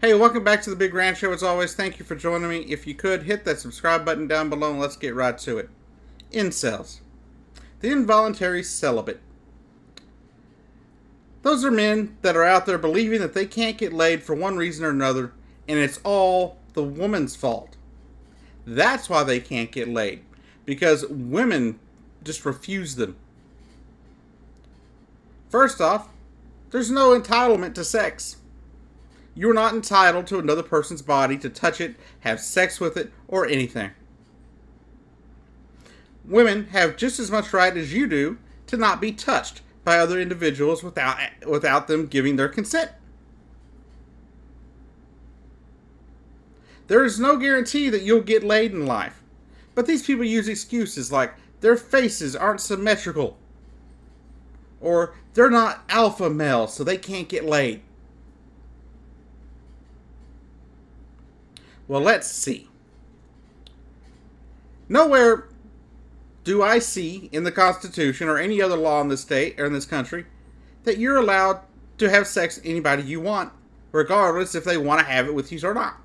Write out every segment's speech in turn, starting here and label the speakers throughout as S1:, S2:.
S1: Hey, welcome back to the Big Ranch Show. As always, thank you for joining me. If you could, hit that subscribe button down below and let's get right to it. Incels. The involuntary celibate. Those are men that are out there believing that they can't get laid for one reason or another, and it's all the woman's fault. That's why they can't get laid. Because women just refuse them. First off, there's no entitlement to sex. You're not entitled to another person's body, to touch it, have sex with it, or anything. Women have just as much right as you do to not be touched by other individuals without them giving their consent. There is no guarantee that you'll get laid in life, but these people use excuses like their faces aren't symmetrical, or they're not alpha males so they can't get laid. Well, let's see. Nowhere do I see in the Constitution or any other law in this state or in this country that you're allowed to have sex with anybody you want, regardless if they want to have it with you or not.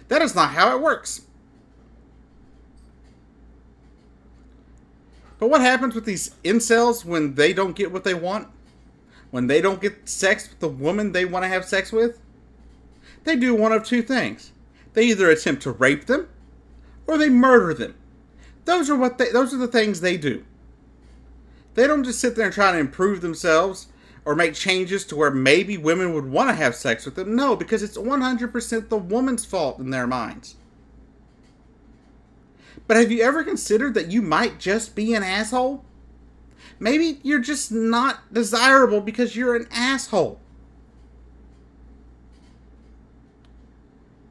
S1: That is not how it works. But what happens with these incels when they don't get what they want? When they don't get sex with the woman they want to have sex with? They do one of two things. They either attempt to rape them, or they murder them. Those are the things they do. They don't just sit there and try to improve themselves or make changes to where maybe women would want to have sex with them. No, because it's 100% the woman's fault in their minds. But have you ever considered that you might just be an asshole? Maybe you're just not desirable because you're an asshole.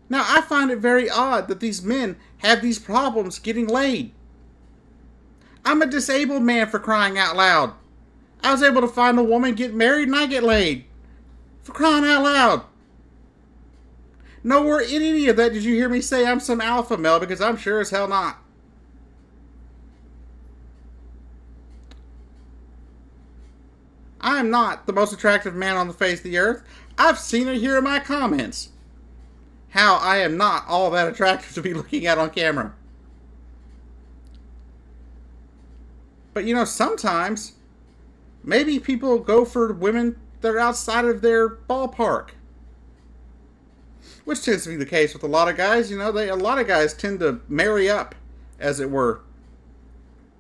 S1: Now, I find it very odd that these men have these problems getting laid. I'm a disabled man, for crying out loud. I was able to find a woman, get married, and I get laid. For crying out loud. Nowhere in any of that did you hear me say I'm some alpha male, because I'm sure as hell not. I am not the most attractive man on the face of the earth. I've seen it here in my comments. How I am not all that attractive to be looking at on camera. But you know, sometimes maybe people go for women that are outside of their ballpark. Which tends to be the case with a lot of guys. You know, a lot of guys tend to marry up, as it were.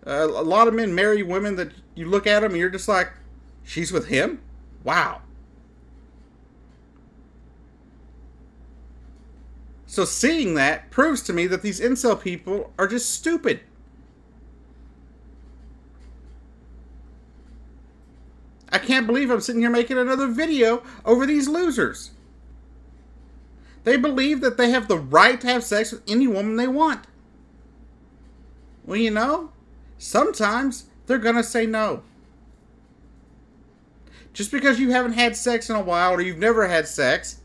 S1: A lot of men marry women that you look at them and you're just like, she's with him? Wow. So seeing that proves to me that these incel people are just stupid. I can't believe I'm sitting here making another video over these losers. They believe that they have the right to have sex with any woman they want. Well, you know, sometimes they're going to say no. Just because you haven't had sex in a while or you've never had sex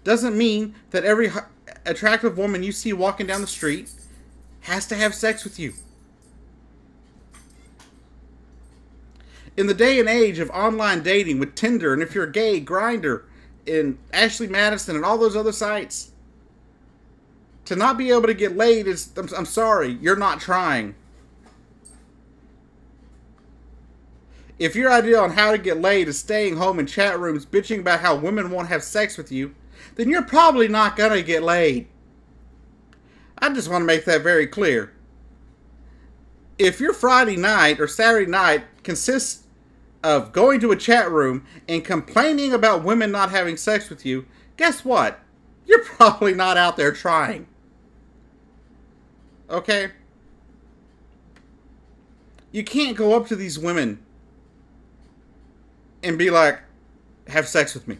S1: doesn't mean that every attractive woman you see walking down the street has to have sex with you. In the day and age of online dating with Tinder, and if you're gay, Grindr, and Ashley Madison, and all those other sites, to not be able to get laid is, I'm sorry, you're not trying. If your idea on how to get laid is staying home in chat rooms bitching about how women won't have sex with you, then you're probably not going to get laid. I just want to make that very clear. If your Friday night or Saturday night consists of going to a chat room and complaining about women not having sex with you, guess what? You're probably not out there trying. Okay? You can't go up to these women and be like, have sex with me.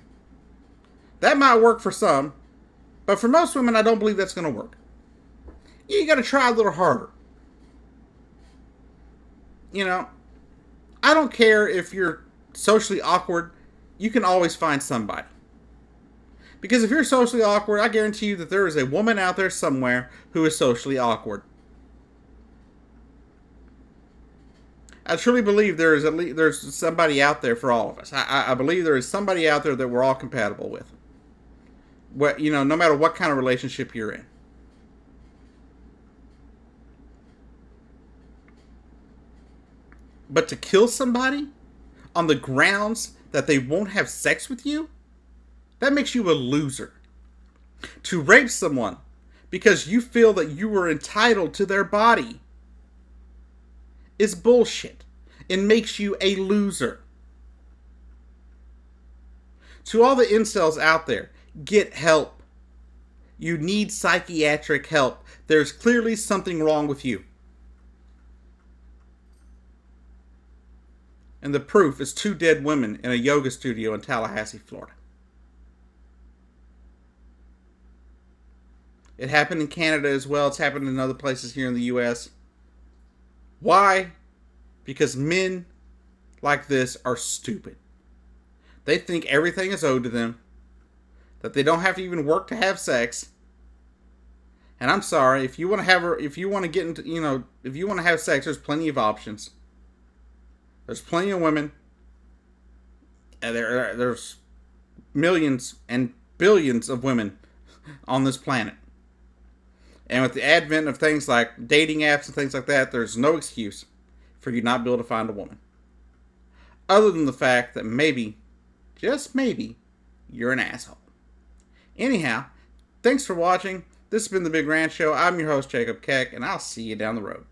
S1: That might work for some, but for most women, I don't believe that's going to work. You got to try a little harder. You know, I don't care if you're socially awkward, you can always find somebody. Because if you're socially awkward, I guarantee you that there is a woman out there somewhere who is socially awkward. I truly believe there's somebody out there for all of us. I believe there is somebody out there that we're all compatible with. no matter what kind of relationship you're in. But to kill somebody on the grounds that they won't have sex with you, that makes you a loser. To rape someone because you feel that you were entitled to their body is bullshit. It makes you a loser. To all the incels out there, get help. You need psychiatric help. There's clearly something wrong with you. And the proof is 2 dead women in a yoga studio in Tallahassee, Florida. It happened in Canada as well. It's happened in other places here in the U.S. Why? Because men like this are stupid. They think everything is owed to them, that they don't have to even work to have sex. And I'm sorry, if you want to have sex, there's plenty of options. There's plenty of women. And there's millions and billions of women on this planet. And with the advent of things like dating apps and things like that, there's no excuse for you not be able to find a woman. Other than the fact that maybe, just maybe, you're an asshole. Anyhow, thanks for watching. This has been The Big Rant Show. I'm your host, Jacob Keck, and I'll see you down the road.